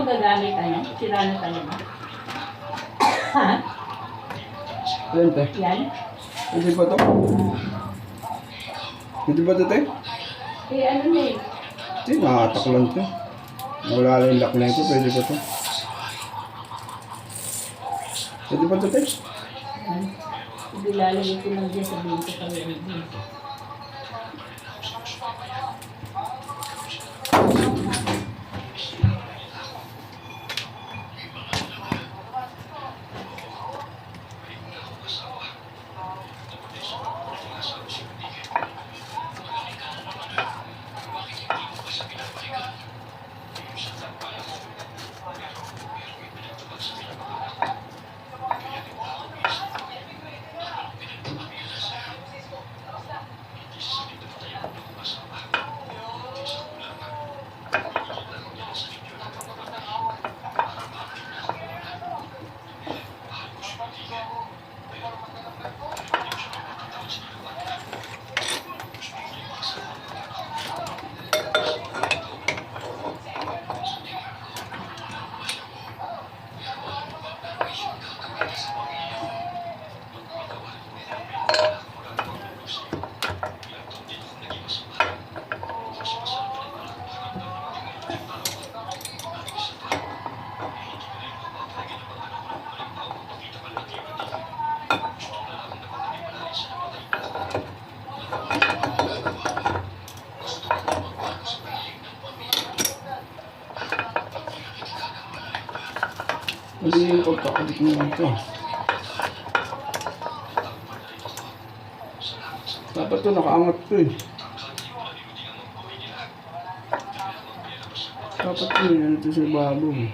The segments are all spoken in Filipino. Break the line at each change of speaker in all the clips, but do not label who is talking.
magagamit, ano? Sira na talaga. Ha?
Yan, te.
Yan?
Pwede ba to? Pwede ba to, te?
Eh, ano na eh.
Te, nakatak lang, te. Wala lang yung lock na ito. Pwede ba to? Pwede ba to, te?
Yan. Hindi lalagay ko lang dyan, sabihin ko kayo.
Hindi yung pagkakabit mo ito. Dapat to, nakaangat to eh. Dapat to eh, ano to sa babo eh.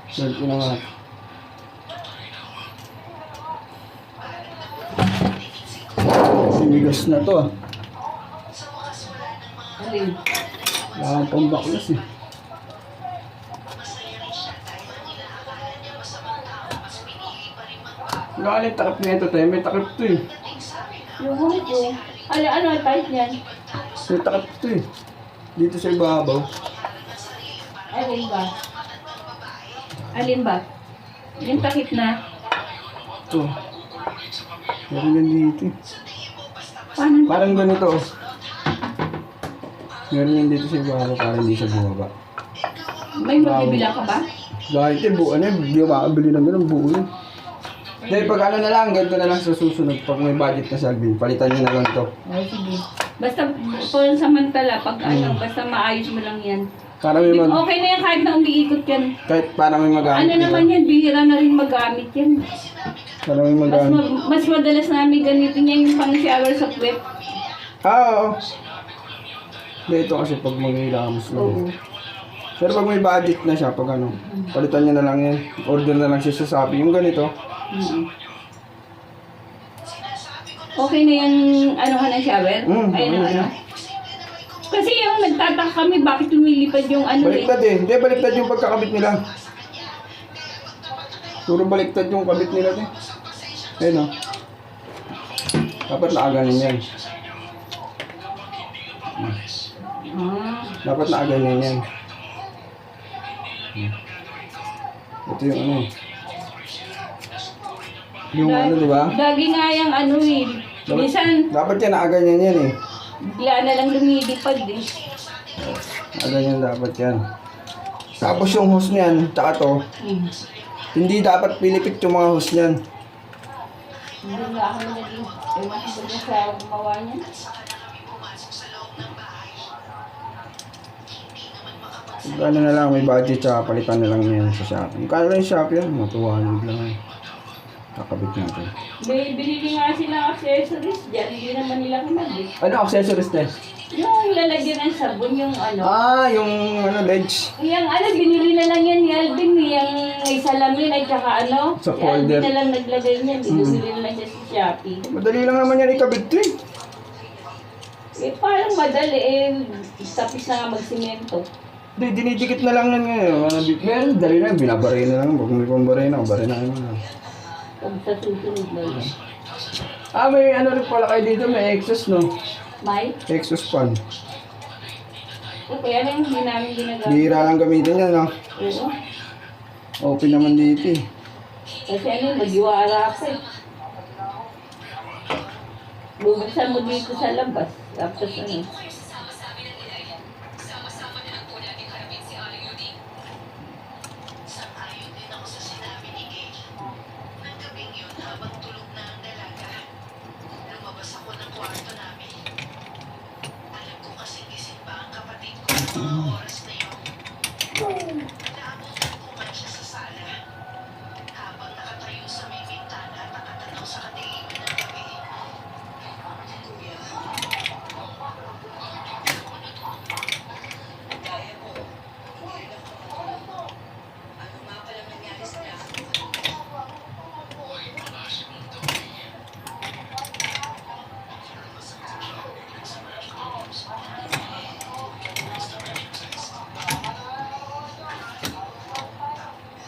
Saan ko na nga. Sinigas na to ah.
Alin?
Wala kang pambaklas eh. Wala ka yung takip na ito tayo. May takip to eh.
Yung humit yung... Ano ang type niyan?
May takip to eh. Dito sa ibabaw.
Alin ba? Alin ba? Yung takip na?
Ito. Meron yan dito eh.
Paano?
Parang ganito oh. Meron yan dito sa ibabaw para hindi siya bumaba.
May mabibila ka ba?
Dahil ito buo na hindi makakabili ng ganun buo yun. Dahil pag ano na lang, ganito na lang sa susunod. Pag may budget na si Alvin, palitan nyo na lang to.
Ay, sige. Basta samantala, pag ano, basta maayos mo lang yan.
Para may mag...
Okay na yan kahit na umiikot yan.
Kahit para may magamit.
Ano naman yan, bihira na rin magamit yan.
Para may magamit.
Mas madalas namin ganito niya yung pang shower sa puwet.
Oo. Hindi, ito kasi pag mag-hilamos mo.
Oo.
Pero pag may budget na siya, pag ano, palitan nyo na lang yan. Order na lang siya sa Shopee. Yung ganito.
Okay na yung ano ka ng shower? Ayun ang
okay
ano.
na.
Kasi yung nagtataka kami bakit lumilipad yung ano
Baliktad eh. Hindi, baliktad yung pagkakabit nila. Puro baliktad yung kabit nila eh. Ayun o. Dapat nakaganin yan. Dapat nakaganin yan. Ito yung ano. Yung ano, di ba?
Lagi nga yung ano eh. Minsan,
Dapat yan, nakaganyan yan eh.
bigla na lang lumilipad eh.
Nakaganyan dapat yan. Tapos yung hose niyan, tsaka to, hindi dapat pilipit yung mga hose niyan.
Hindi nga ako naging, ewan ko ba sa gumawa niya?
Ano na lang, may budget tsaka palitan na lang yan sa Shopee. Yung kala lang yung Shopee yan, mga 200 lang yan. Kakabit natin.
Binili nga sila accessories dyan, hindi naman nila kinabit.
Ano accessories na?
Yung lalagyan ng sabon, yung ano.
Yung ano, ledge.
Yung ano, binili na lang yan ni Alvin, yung may salamin at saka ano.
Sa
Si Alvin
folder.
na lang naglagay niyan, binili na lang siya sa Shopee.
Madali lang naman yan ikabit to eh.
Eh, parang madali eh. Tapos na nga magsimento.
Hindi, dinidikit na lang yan ngayon. Meron, dali na, binabaray na lang. Pag may pambaray na, baray na naman.
Pag sa susunod na yun.
May ano rin pala kayo dito, may exhaust no?
May?
Exhaust fan.
Kaya lang hindi namin ginagamit.
Bihira lang gamitin yan, no?
Oo.
Open naman dito eh.
Kasi ano, mag-iwara ako eh. Bubuksan mo dito sa labas. Tapos ano,